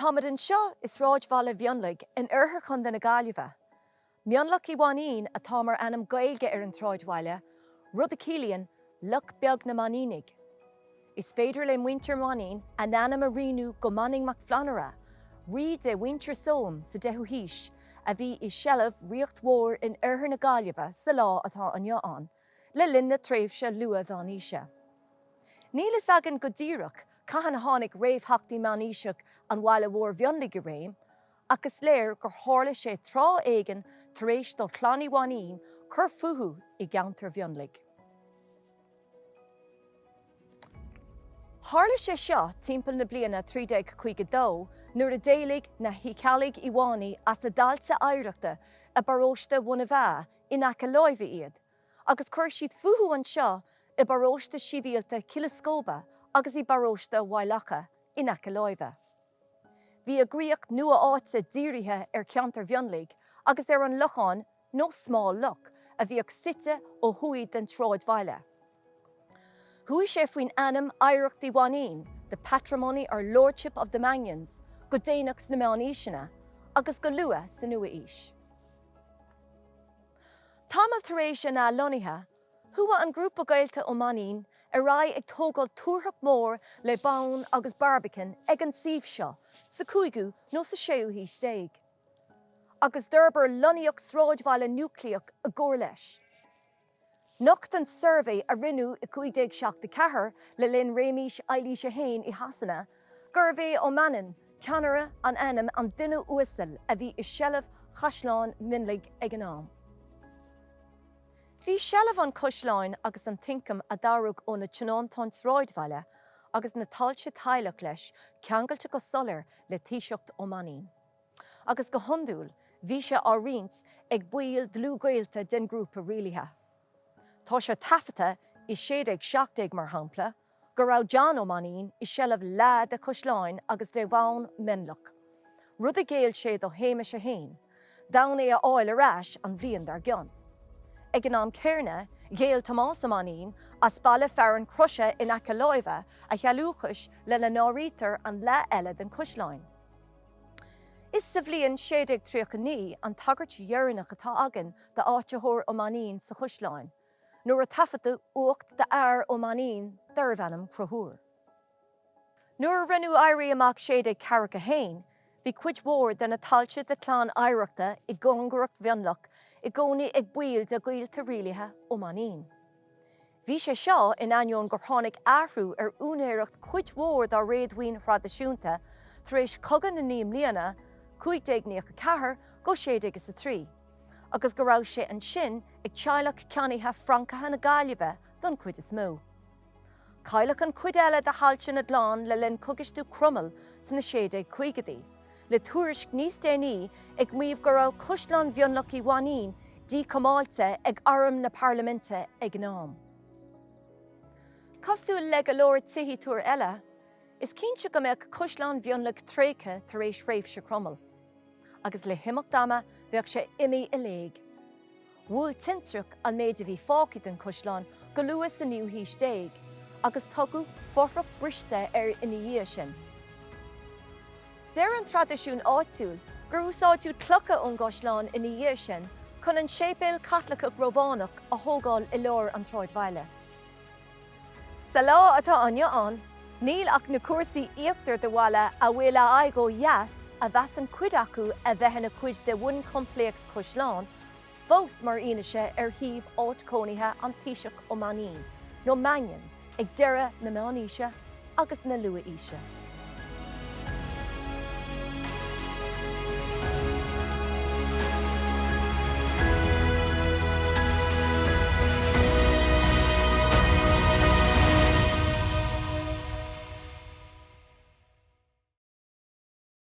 Támad an seo is shráidbhaile Mhionlaigh in Oirthear chun na Gaillimhe. Mhionlach Uí Mhainnín atá mar anam Gaeilge ar an traidbhaile, rud a Caisleán luch beag na Mhionlaigh. Is féidir le muintir Mhainnín a nanam a rinú go Mhionlaigh mac Flanara, ri de winter soam sa dehu híis a bhí is shellah riocht mhór in Oirthear na Gaillimhe sa lá atá an, le linn na tréimhse lua bhaineann. Níl is agan go díreach caitheann tháinig réamhtheachtaí meánaoiseach an bhaile mhór Mhionlaigh i réim, agus léir gur tharla sé trá éigean tar éis do Chlann Uí Mhainnín chur futhú i gceantar Mhionlaigh. Tharla sé seo timpeall na bliana 32 nuair a déalaigh na Chionnaigh i bhánaí as a dáilsa oidhreachta a baróiste bhna bheith in Mhionlaigh iad, agus chuir siad futhú an seo i baróiste sibhialta Cilascóba agus i baróiste Mhionlacha in Mhionlaigh. Bhí a gríoch nua áite dírithe ar ceantar Mhionlaigh agus ar an lucháin nó smál luch a bhí ag site ó thuaidh den traidbhaile. Thuaidh sé faoin anam oidhreachtaí Mhainnín, the patrimony or lordship of the Mhaineanns, go déanach na meánaoiseanna agus go lua sa nua-aois. Támal tar éis na lonithe, thua an grúpa Gaelta ó Mhainnín a rai ag tógáil túrthach mór le bán agus barbecin ag an síomh seo sa 5 nó sa 6 híos déag. Agus d'urbar lonnaíoch shráidbhaile núicléach a gcóir leis. Nocht an survey a rinú i 15 le linn réimís Eilíse Hain i Hasanna, gur bhé ó Manan, ceanara an anam an duine uasal a bhí i shellah Chlann Uí Mhainnín ag an am. Bhí shellah an Caisleán agus an tincam a darug ó na Chionnaigh shráidbhaile agus na táilte thailech leis ceangailte go solar le taoiseacht ó Mhainnín. Agus go hiondúil, bhí sé á riant ag buail dlúthghaolta den grúpa rialaithe. Tá sé thaifeadta i 17 mar shampla, go raibh John ó Mhainnín i shellah lá de Caisleán agus de bhain Mhionlach. Rud a géal sé do Hamish a Hain, dawn é a áil arás an bhliain dar gcionn. Ag an am céirne, géal Tomás ó Mhainnín as baile fearan crusha in Mhionlaigh a chealúchas le na nárítar an lá eile den Caisleán. Is sa bhliain 1939 an tagart dhearnach atá agan de áitiúir ó Mhainnín sa Caisleán, nuair a taifeadta uacht de air ó Mhainnín d'urbhanam crothúr. Nuair a rinneadh éirí amach 1940 hain, bhí cuid mhór de na táilte de Chlann oidhreachta i gcóngaireacht Mhionlach i gcónaí ag buail de gaolta rialaithe ó Mhainnín. Bhí sé seo in ainneoin gur tháinig athrú ar úinéireacht cuid mhór dá réadmhaoin traidisiúnta tar éis cogadh na 9 bliana 1594 go 1903, agus go raibh sé an sin ag teaghlach ceannaithe Francatha na Gaillimhe don cuid is mó. Cailleadh an cuid eile de hailte na Dlán le linn cogistú crumal san na 1950, le tuairisc níos déanaí ag maomh go raibh Caisleán Mhionlach Uí Mhainnín díchomáilte ag arm na Parlamente ag an am. Cosúil le go leor tithí túir eile, is cinnte go mbeadh Caisleán Mhionlach trécha tar éis réimhse crumal. Agus le himach dama bheadh sé imi i léig. Bhfuil tintriach an méid a bhí fácaí den Caisleán go luas sa nniu híos déag, agus tugadh forfrach briste ar ina dhíth sin. Deir an traidisiún áitiúil gur úsáidú clocha ón Caisleán ina dhíth sin chun an séipéal Caitleach rómhánach a thógáil i leor an traidbhaile. Sa lá atá an, níl ach na cuasaí íochtar do bhaile a bhfuil aigó yes a bheasan cuid acu a bheithe na cuid de bhain coimpléasc Caisleán, fós mar ionise ar thaobh áitcónaithe an taoiseach ó Mhainnín, nó Mhaineann ag deireadh na meánaoise agus na lua-aoise.